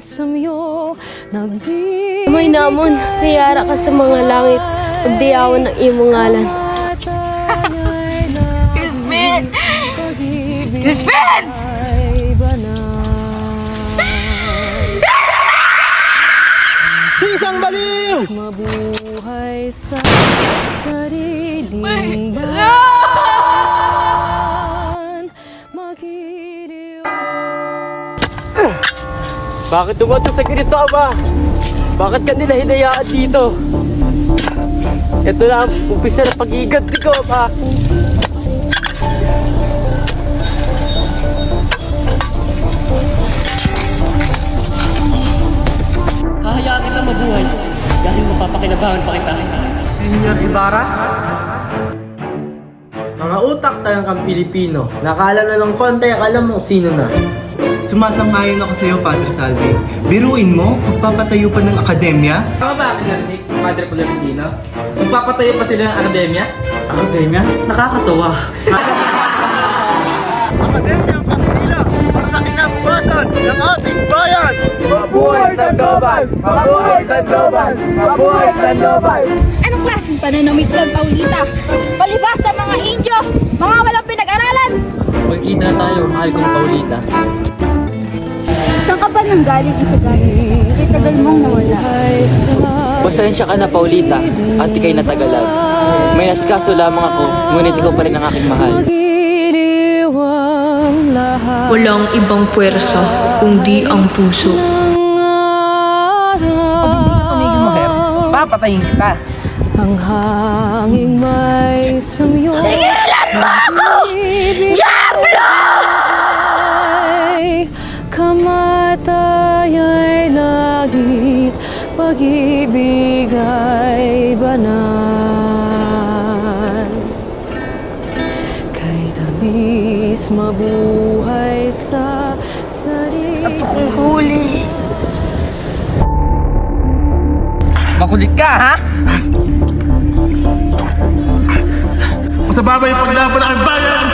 samyo May namon, nayara ka sa mga langit, pagdiyawan ng iyong ngalan. Crispin! Crispin! Isang baliw! Mabuhay sa sariling bayan. Bakit tumato sa ganito, Ama? Bakit ka nila hinayaan dito? Ito na ang umpisa ng pag-iganti ko, Ama. Hahayaan kita mabuhay dahil mapapakinabangan pa kita. Senyor Ibarra? Mga utak tayong kang Pilipino. Nakala na lang konti, akala mo sino na. Sumasang-ayon ako sa iyo, Padre Salvi. Biruin mo, magpapatayo pa ng akademya? Tama ba akin yan, Nick, Padre Florentino? Magpapatayo pa sila ng akademya? Akademya? Nakakatawa. Akademya ang Kastila para sa kinabukasan ng ating bayan! Mabuhay Sandoval! Mabuhay Sandoval! Mabuhay Sandoval! Anong klaseng pananamit lang, Paulita? Palibas sa mga Indio, mga walang pinag-aralan! Magkita na tayo, mahal kong Paulita. Saan ka ba nang galing Isabel? May tagal mong nawala. Pasensya ka na, Paulita, at ikay natagalan. May naskaso lamang ako, ngunit ikaw pa rin ang aking mahal. Walang ibang puwersa, kundi ang puso. Pag hindi ka tumigil muher, papatayin kita. Ang hanging may samyo. Tigilan mo ako! Diablo! Kamatay ay langit, pag-ibig ay banal. Kay tamis mabuhay sa sarili. Napakong huli. Makulit ka, ha? Masababa yung paglaban ng bayan!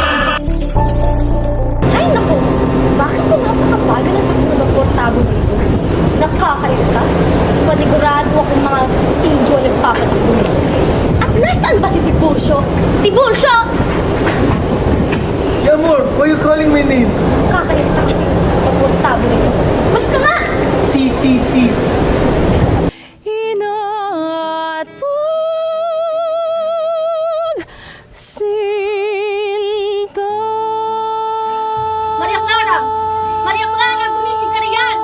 Ay naku! Bakit ko napakabagal ang pagpapagportabo dito? Nakakairita? Panigurado akong mga Indio ang nagpapatakbo nito. At nasaan ba si Tiburcio? Tiburcio! Yamor, why you calling my name? Nakakairita kasi pagportabo nito. Basta nga! CCC. Ina't pagsinta. Maria Clara! Maria Clara! Gumising ka na yan!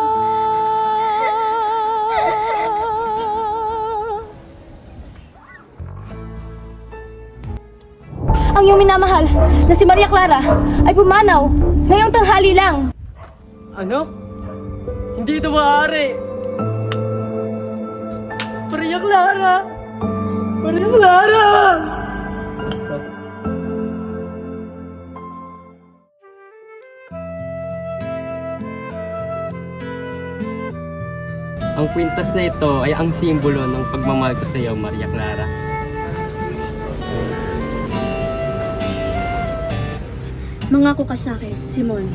Ang iyong minamahal na si Maria Clara ay pumanaw ngayong tanghali lang. Ano? Hindi ito maaari! Maria Clara! Maria Clara! Ang kwintas na ito ay ang simbolo ng pagmamahal ko sa iyo, Maria Clara. Mangako ka sa akin, Simon,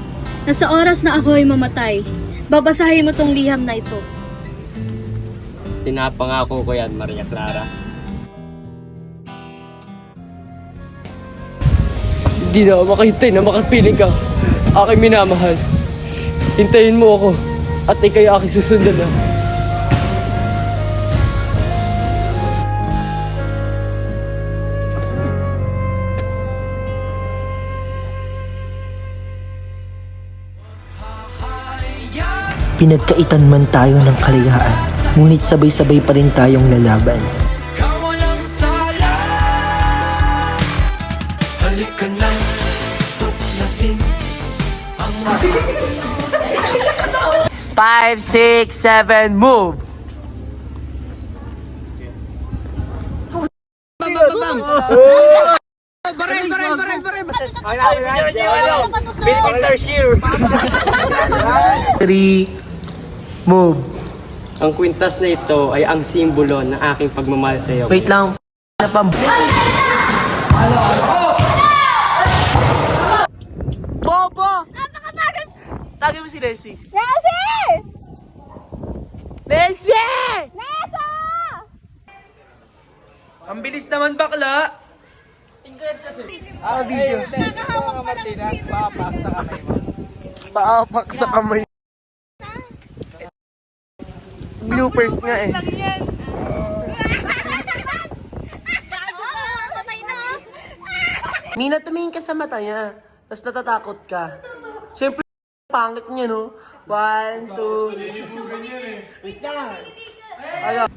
na sa oras na ako ay mamatay, babasahin mo tong liham na ito. Pinapangako ko yan, Maria Clara. Hindi na ako makahintay na makapiling ka. Aking minamahal. Hintayin mo ako at ikay aking susundan na. Pinagkaitan man tayo ng kalayaan, ngunit sabay-sabay pa rin tayong lalaban. Halika na, tuklasin ang 5, 6, 7, move! Three, move. Ang kwintas na ito ay ang simbolo ng aking pagmamahal sa iyo. Wait lang. Bobo! Napakabagal! Tagin mo si Leslie. Kasi! Ang bilis naman bakla! Video. Paapak sa kamay. Bloopers nga eh. Mina, tumingin ka sa mata niya. Tapos natatakot ka. Siyempre, pangit niya, no? 1, 2... Wait na! Ano?